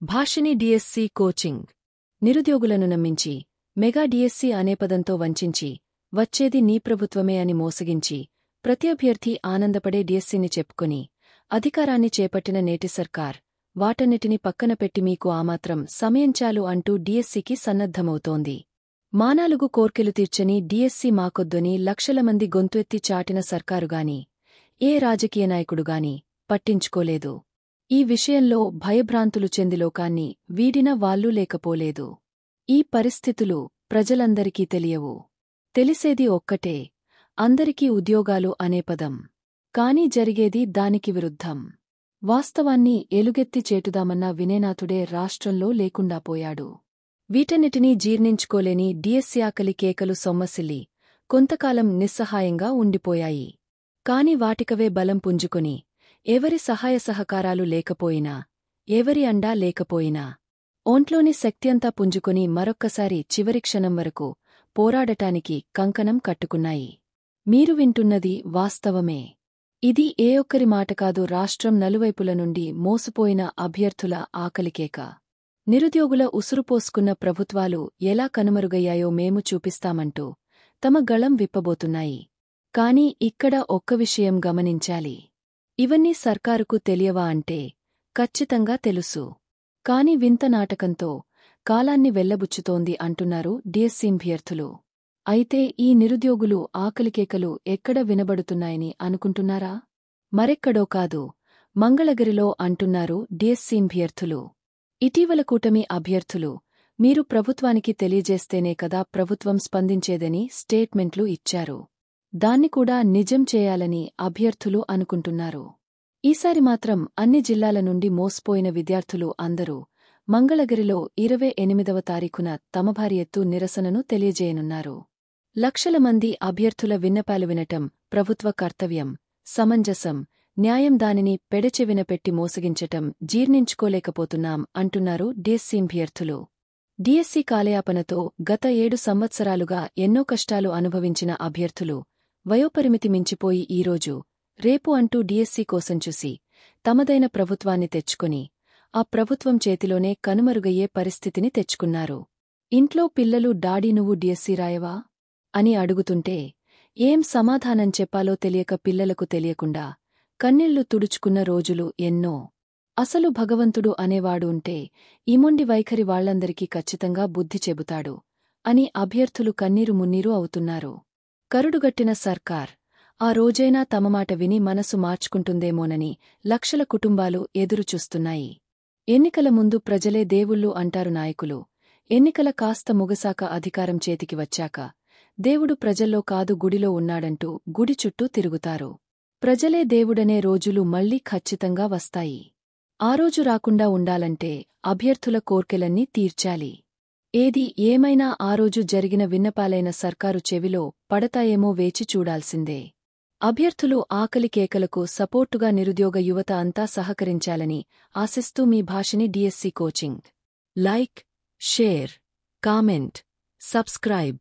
భాషిని DSC coaching. నిరుద్యోగులను నమ్మించి, mega DSC అనే పదంతో వంచించి, వచ్చేది నీ ప్రభుత్వమే అని మోసగించి, ప్రతి అభ్యర్థి ఆనందపడే డిఎస్సిని చెప్పుకొని, అధికారాన్ని చేపట్టిన నేటి సర్కార్, వాటన్నిటిని పక్కన పెట్టి మీకు ఆమాత్రం సమయం చాలు అంటూ డిఎస్సికి సన్నద్ధమవుతోంది. మానాలుగు కోర్కెలు తీర్చని డిఎస్సి మాకొద్దని లక్షల మంది గొంతెత్తి చాటిన సర్కారుగాని, ఏ రాజకీయ నాయకుడుగాని పట్టించుకోలేదు. ఈ విషయంలో భయభ్రాంతులు చెంది లోకాన్ని వీడిన వాళ్లూ లేకపోలేదు. ఈ పరిస్థితులు ప్రజలందరికీ తెలియవు. తెలిసేది ఒక్కటే, అందరికీ ఉద్యోగాలు అనే పదం. కాని జరిగేది దానికి విరుద్ధం. వాస్తవాన్ని ఎలుగెత్తి చేటుదామన్న వినేనాథుడే రాష్ట్రంలో లేకుండా పోయాడు. వీటన్నిటినీ జీర్ణించుకోలేని డిఎస్సి ఆకలి కేకలు సొమ్మసిల్లి కొంతకాలం నిస్సహాయంగా ఉండిపోయాయి. కాని వాటికవే బలం పుంజుకొని, ఎవరి సహాయ సహకారాలు లేకపోయినా, ఎవరి అండా లేకపోయినా, ఒంట్లోని శక్త్యంతా పుంజుకొని మరొక్కసారి చివరి క్షణం వరకు పోరాడటానికి కంకణం కట్టుకున్నాయి. మీరు వింటున్నది వాస్తవమే. ఇది ఏ ఒక్కరి మాట కాదు. రాష్ట్రం నలువైపుల నుండి మోసపోయిన అభ్యర్థుల ఆకలికేక. నిరుద్యోగుల ఉసురుపోసుకున్న ప్రభుత్వాలు ఎలా కనుమరుగయ్యాయో మేము చూపిస్తామంటూ తమ గళం విప్పబోతున్నాయి. కాని ఇక్కడ ఒక్క విషయం గమనించాలి. ఇవన్నీ సర్కారుకు తెలియవా అంటే ఖచ్చితంగా తెలుసు. కాని వింత నాటకంతో కాలాన్ని వెళ్లబుచ్చుతోంది అంటున్నారు డిఎస్సి అభ్యర్థులు. అయితే ఈ నిరుద్యోగులు ఆకలికేకలు ఎక్కడ వినబడుతున్నాయని అనుకుంటున్నారా? మరెక్కడో కాదు, మంగళగిరిలో అంటున్నారు డిఎస్సి అభ్యర్థులు. ఇటీవల కూటమి అభ్యర్థులు, మీరు ప్రభుత్వానికి తెలియజేస్తేనే కదా ప్రభుత్వం స్పందించేదని స్టేట్మెంట్లు ఇచ్చారు. దాన్ని కూడా నిజం చేయాలని అభ్యర్థులు అనుకుంటున్నారు. ఈసారి మాత్రం అన్ని జిల్లాల నుండి మోసపోయిన విద్యార్థులు అందరూ మంగళగిరిలో 28వ తారీఖున తమ భారీ ఎత్తు నిరసనను తెలియజేయనున్నారు. లక్షల మంది అభ్యర్థుల విన్నపాలు వినటం ప్రభుత్వ కర్తవ్యం, సమంజసం, న్యాయం. దానిని పెడచెవిన పెట్టి మోసగించటం జీర్ణించుకోలేకపోతున్నాం అంటున్నారు డిఎస్సి అభ్యర్థులు. డిఎస్సి కాలయాపనతో గత 7 సంవత్సరాలుగా ఎన్నో కష్టాలు అనుభవించిన అభ్యర్థులు వయోపరిమితి మించిపోయి ఈరోజు, రేపు అంటూ డిఎస్సి కోసం చూసి తమదైన ప్రభుత్వాన్ని తెచ్చుకొని, ఆ ప్రభుత్వం చేతిలోనే కనుమరుగయ్యే పరిస్థితిని తెచ్చుకున్నారు. ఇంట్లో పిల్లలు డాడీ నువ్వు డిఎస్సి రాయవా అని అడుగుతుంటే ఏం సమాధానం చెప్పాలో తెలియక పిల్లలకు తెలియకుండా కన్నీళ్లు తుడుచుకున్న రోజులు ఎన్నో. అసలు భగవంతుడు అనేవాడు ఉంటే ఈ మొండి వైఖరి వాళ్లందరికీ ఖచ్చితంగా బుద్ధి చెబుతాడు అని అభ్యర్థులు కన్నీరు మున్నీరు అవుతున్నారు. కరుడుగట్టిన సర్కార్ ఆ రోజైనా తమ మాట విని మనసు మార్చుకుంటుందేమోనని లక్షల కుటుంబాలు ఎదురుచూస్తున్నాయి. ఎన్నికల ముందు ప్రజలే దేవుళ్ళు అంటారు నాయకులు. ఎన్నికల కాస్త ముగసాక అధికారం చేతికి వచ్చాక దేవుడు ప్రజల్లో కాదు గుడిలో ఉన్నాడంటూ గుడి చుట్టూ తిరుగుతారు. ప్రజలే దేవుడనే రోజులు మళ్లీ ఖచ్చితంగా వస్తాయి. ఆ రోజు రాకుండా ఉండాలంటే అభ్యర్థుల కోర్కెలన్నీ తీర్చాలి. ఏది ఏమైనా ఆ రోజు జరిగిన విన్నపాలైన సర్కారు చెవిలో పడతాయేమో వేచి చూడాల్సిందే. అభ్యర్థులు ఆకలి కేకలకు సపోర్టుగా నిరుద్యోగ యువత అంతా సహకరించాలని ఆశిస్తూ మీ Bhashini DSC coaching. Like, share, comment, subscribe.